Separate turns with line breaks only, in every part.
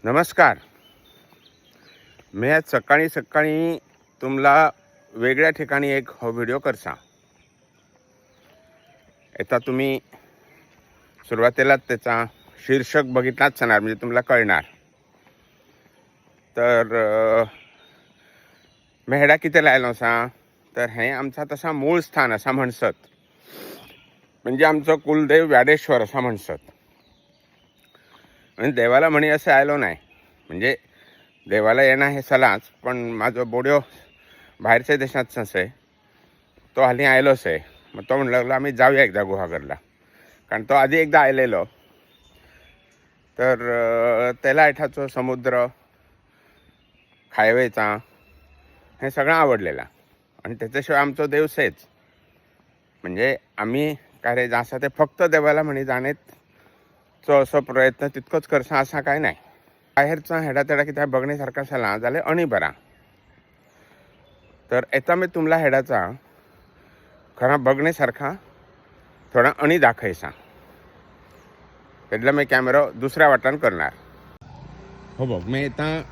नमस्कार. मी आज सकाळी तुम्हाला वेगळ्या ठिकाणी एक व्हिडिओ करसा. आता तुम्ही सुरुवातीलाच त्याचा शीर्षक बघितलाच असणार, म्हणजे तुम्हाला कळणार. तर मेहडा किती लायलो असा, तर हे आमचा तसा मूळ स्थान असा म्हणसत. म्हणजे आमचं कुलदेव व्याडेश्वर असा म्हणसत. म्हणजे देवाला म्हणी असं आयलो नाही. म्हणजे देवाला येणं हे चलाच, पण माझो बोड्यो बाहेरच्या देशात असे, तो हाली आयलोच आहे. मग तो म्हणू लागलो आम्ही जाऊया एकदा गुहागरला, कारण तो आधी एकदा आयलेलो. तर त्याला एठाचो समुद्र, खायवेचा हे सगळं आवडलेला. आणि त्याच्याशिवाय आमचो देव सेच. म्हणजे आम्ही काय रे जासा ते फक्त देवाला म्हणी जाणेचो असो प्रयत्न तितकोच करसा असा काय नाही. बाहेरचा हेडातेडा कितें बघण्यासारखा झाला जाल्यार अणी बरा. तर येता मी तुम्हाला हेडाचा खरा बघण्यासारखा थोडा अणी दाखयसा. तेडला मी कॅमेरो दुसऱ्या वाटान करणार. हो बघ, मी येता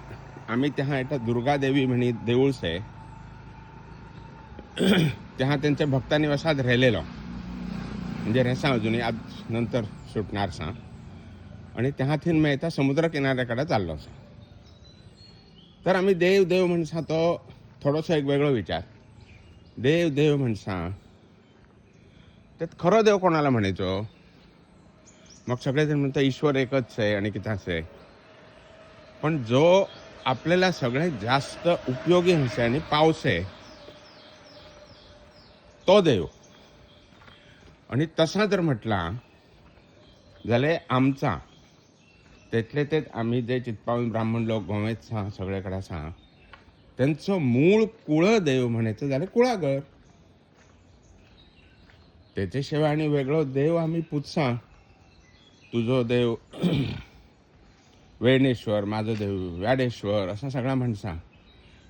आम्ही त्या येता दुर्गा देवी म्हणी देऊळ से त्या त्यांच्या भक्ता निवासात राहिलेलो. म्हणजे रेसा अजूनही आज नंतर सुटणार सा. आणि त्याथीन मी येता समुद्र किनाऱ्याकडे चाललो सा. तर आम्ही देव देव म्हणसा तो थोडोसो एक वेगळो विचार. देव देव म्हणसा त्यात खरो देव कोणाला म्हणायचो? मग सगळेजण म्हणतात ईश्वर एकच आहे आणि किती आहे. पण जो आपल्याला सगळ्यात जास्त उपयोगी हसे आणि पावसे तो देव. आणि तसा जर म्हटला जाल्यार आमचा तेतले तेच आम्ही जे चित्पावन ब्राह्मण लोक गोंवेच सा सगळेकडे आसा त्यांचं मूळ कुळदेव म्हणायचं जाल्यार कुळागर. त्याच्या शिवाय आणि वेगळो देव आम्ही पुजसा. तुझो देव वेणेश्वर, माझो देव व्याडेश्वर असं सगळा म्हणसा.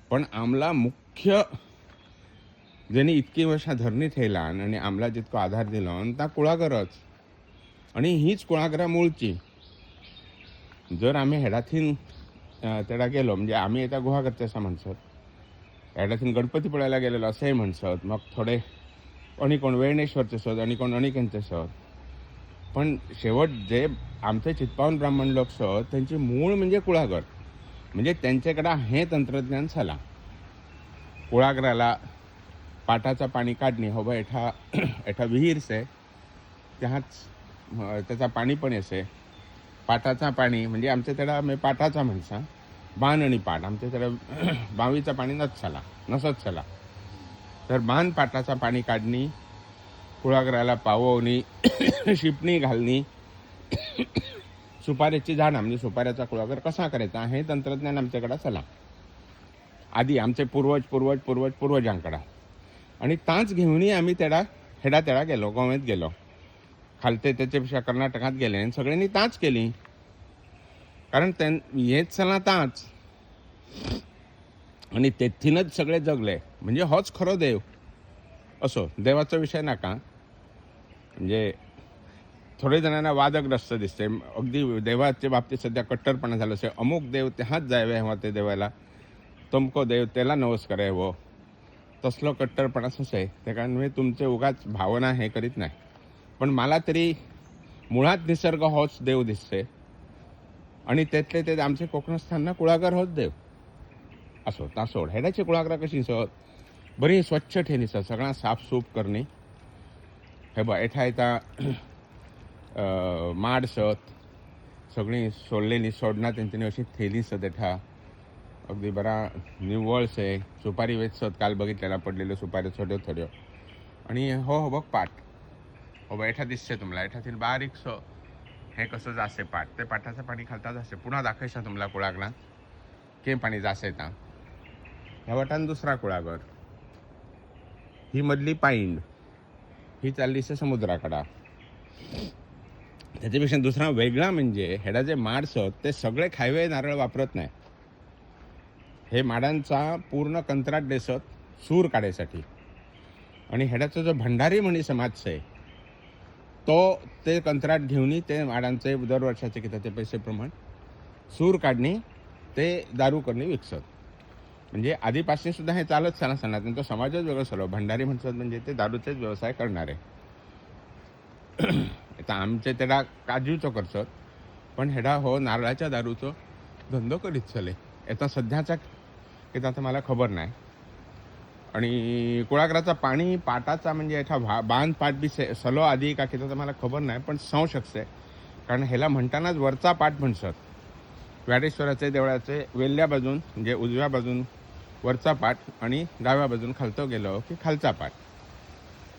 पण आमला मुख्य ज्यांनी इतकी वर्षा धरणी ठेयला आणि आमला जितको आधार दिलो ता कुळागरच. आणि हीच कुळागरा मूळची. जर आम्ही हेडाथीन तेडा गेलो, म्हणजे आम्ही येता गुहागरचे असं म्हणसत, हेडाथीन गणपती पळायला गेलेलो असंही म्हणसत. मग थोडे आणि कोण वेणेश्वरचे सत आणि कोण अणिकांचे सत. पण शेवट जे आमचे चित्पावन ब्राह्मण लोक सत त्यांची मूळ म्हणजे कुळागर. म्हणजे त्यांच्याकडे हे तंत्रज्ञान झाला. कुळागराला पाटाचा पाणी काढणे हो बा एठा विहीर से त्याच त्याचा पाणी पण येसे. पाटाचा पाणी म्हणजे आमच्या त्याला मी पाटाचा म्हणसा. बाण आणि पाट आमच्या त्याला बावीचा पाणी नसत चला. तर बाण पाटाचा पाणी काढणी, कुळागराला पाववणी, शिपणी घालणी, सुपाऱ्याची झाडं म्हणजे सुपाऱ्याचा कुळागर कसा करायचा हे तंत्रज्ञान आमच्याकडे चला. आधी आमचे पूर्वजांकडे. आणि ताच घेऊनही आम्ही हेडा गेलो, गोव्यात गेलो. खालते त्याच्यापेक्षा कर्नाटकात गेले आणि सगळ्यांनी ताच केली. कारण हेच चला ताच. आणि तेथीनच सगळे जगले. म्हणजे होच खरो देव असो. देवाचा विषय नका. म्हणजे थोडे जणांना वादग्रस्त दिसते. अगदी देवाच्या बाबतीत सध्या कट्टरपणा झालं असे. अमुक देव तेहाच जावे हवा ते देवाला, तुमको देव त्याला नमस्कार आहे हो. तसलो कट्टरपणाच आहे. त्या कारण मी तुमचे उगाच भावना हे करीत नाही. पण मला तरी मुळात निसर्ग होच देव दिसते. आणि त्यातले ते आमचे कोकणस्थानना कुळागर होच देव असो. ता सोड हेडाची कुळागरा कशी सत बरी स्वच्छ ठेवणी सत. सगळा साफसूफ करणे. हे बा एठा येता माड सत सगळी सोडलेली सोडना त्यांच्यानी अशी थेली सत. एठा अगदी बरा निव्वळ से. सुपारी वेचसत काल बघितलेला पडलेलं सुपारी थोड्यो. आणि हो बघ पाट हो बा एठा दिसते तुम्हाला. एठातील बारीक हे कसं जासे पाट. ते पाटाचं पाणी खालता जासे. पुन्हा दाखवायचा तुम्हाला कुळागरात के पाणी जासे ता. ह्या वाटान दुसरा कुळागर. ही मधली पाईंड ही चाललीसे समुद्राकडा. त्याच्यापेक्षा दुसरा वेगळा म्हणजे हेडा जे माड सत ते सगळे खायवे नारळ वापरत नाही. हे माडांचा पूर्ण कंत्राट देसत सूर काढायसाठी. आणि हेडाचा जो भंडारी म्हणी समाज आहे तो ते कंत्राट घेऊन ते माडांचे दरवर्षाचे किती ते पैसे प्रमाण सूर काढणे ते दारू करणे विकसत. म्हणजे आधीपासून सुद्धा हे चालत सणासणात त्यांचा समाजच वेगळं सर्व भंडारी म्हणतात म्हणजे ते दारूचेच व्यवसाय करणारे. आता आमचे तेडा काजूचो करतात पण हेडा हो नारळाच्या दारूचो धंदो करीत चले. आता सध्याचा किती आता मला खबर नाही. आणि कुळागराचा पाणी पाटाचा म्हणजे एका बांध पाट बी सलो आधी का किती मला खबर नाही पण सौ शकते कारण ह्याला म्हणतानाच वरचा पाट म्हणतात. व्याडेश्वराचे देवळाचे वेल्ल्या बाजून म्हणजे उजव्या बाजून वरचा पाट आणि डाव्या बाजून खालतो गेलो की खालचा पाट.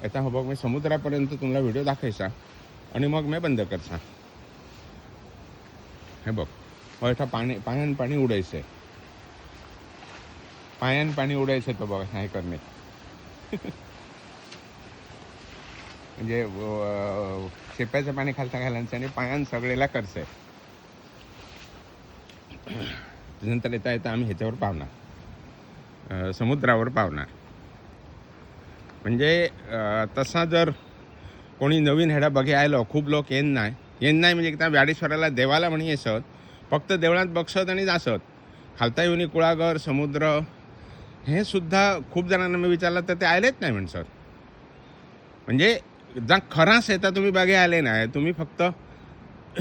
आता हो बघ मी समुद्रापर्यंत तुम्हाला व्हिडिओ दाखवायचा आणि मग मी बंद करसा. हे बघ हो एका पाण्यान पाणी उडायचंय. पायान पाणी उडायचं तो बघा नाही करणे. म्हणजे शेप्याचं पाणी खालता घालायचं आणि पायान सगळेला करचंय. नंतर येता येता आम्ही ह्याच्यावर पावणार समुद्रावर पावणार. म्हणजे तसा जर कोणी नवीन हेडा बघे आयलो खूप लोक येन नाही म्हणजे त्या व्याडेश्वराला देवाला म्हणी येसत फक्त देवळात बघसत आणि जासत. खालता येऊन कुळागर समुद्र हे सुद्धा खूप जणांना मी विचारलं तर ते आलेच नाही म्हणसत. म्हणजे जा खराच येता तुम्ही बागे आले नाही तुम्ही फक्त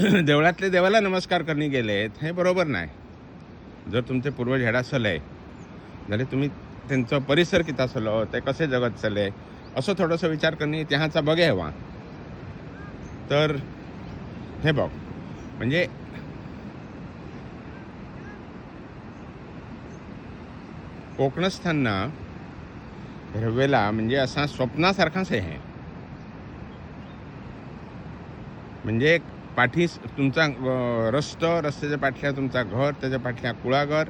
देवळातले देवाला नमस्कार करणे गेलेत हे बरोबर नाही. जर तुमचे पूर्वज हेडा चले जाल्यार तुम्ही त्यांचा परिसर किती असलो ते कसे जगत चले असं थोडंसं विचार करणे त्याचा बघे हवा. तर हे बघ म्हणजे कोकणस्थांना रवेला म्हणजे असा स्वप्नासारखाच आहे. म्हणजे पाठी तुमचा रस्त्याच्या पाठल्या तुमचा घर त्याच्या पाठल्या कुळागर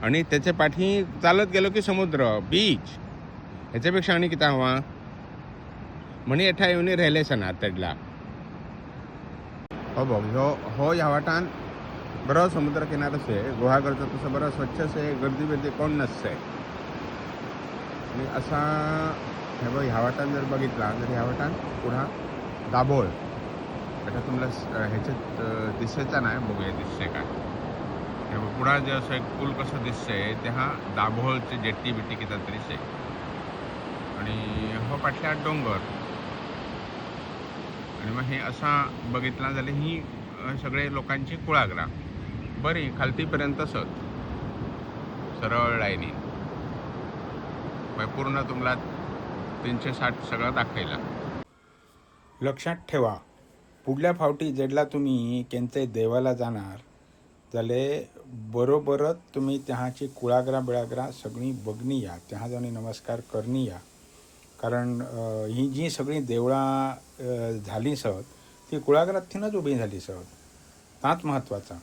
आणि त्याच्या पाठी चालत गेलो की समुद्र बीच ह्याच्यापेक्षा आणि किती हवा म्हणे एठा येऊन राहिले सणात तेडला. हो बघ हो ह्या वाटान बरं समुद्र किनारच आहे. गुहागरचं तसं बरं स्वच्छच आहे. गर्दी बिर्दी कोण नसते. आणि असा हे बघ ह्या वाटान जर बघितला तर ह्या वाटान पुढा दाभोळ आता तुम्हाला ह्याच्यात दिसायचा नाही बघूया दिसते काय. हे पुढा जे असं एक पूल कसं दिसतंय ते हा दाभोळचे जेट्टी बिट्टी किती तरी आहे. आणि हो पाटल्या डोंगर आणि मग हे असा बघितला जाल्यार ही सगळे लोकांची कुळागरां बरी खालतीपर्यंत सत सरळ लाईनी पूर्ण तुम्हाला 360 सगळं दाखयला.
लक्षात ठेवा पुढल्या फावटी जेडला तुम्ही केंचे देवाला जाणार जाल्यार बरोबरच तुम्ही त्याची कुळागरां बिळागरां सगळीं बघणी या त्या जाणी नमस्कार करणी या. कारण ही जी सगळीं देवळां झाली सत ती कुळागरांतल्यानच उबी झाली सत ताच महत्वाचा.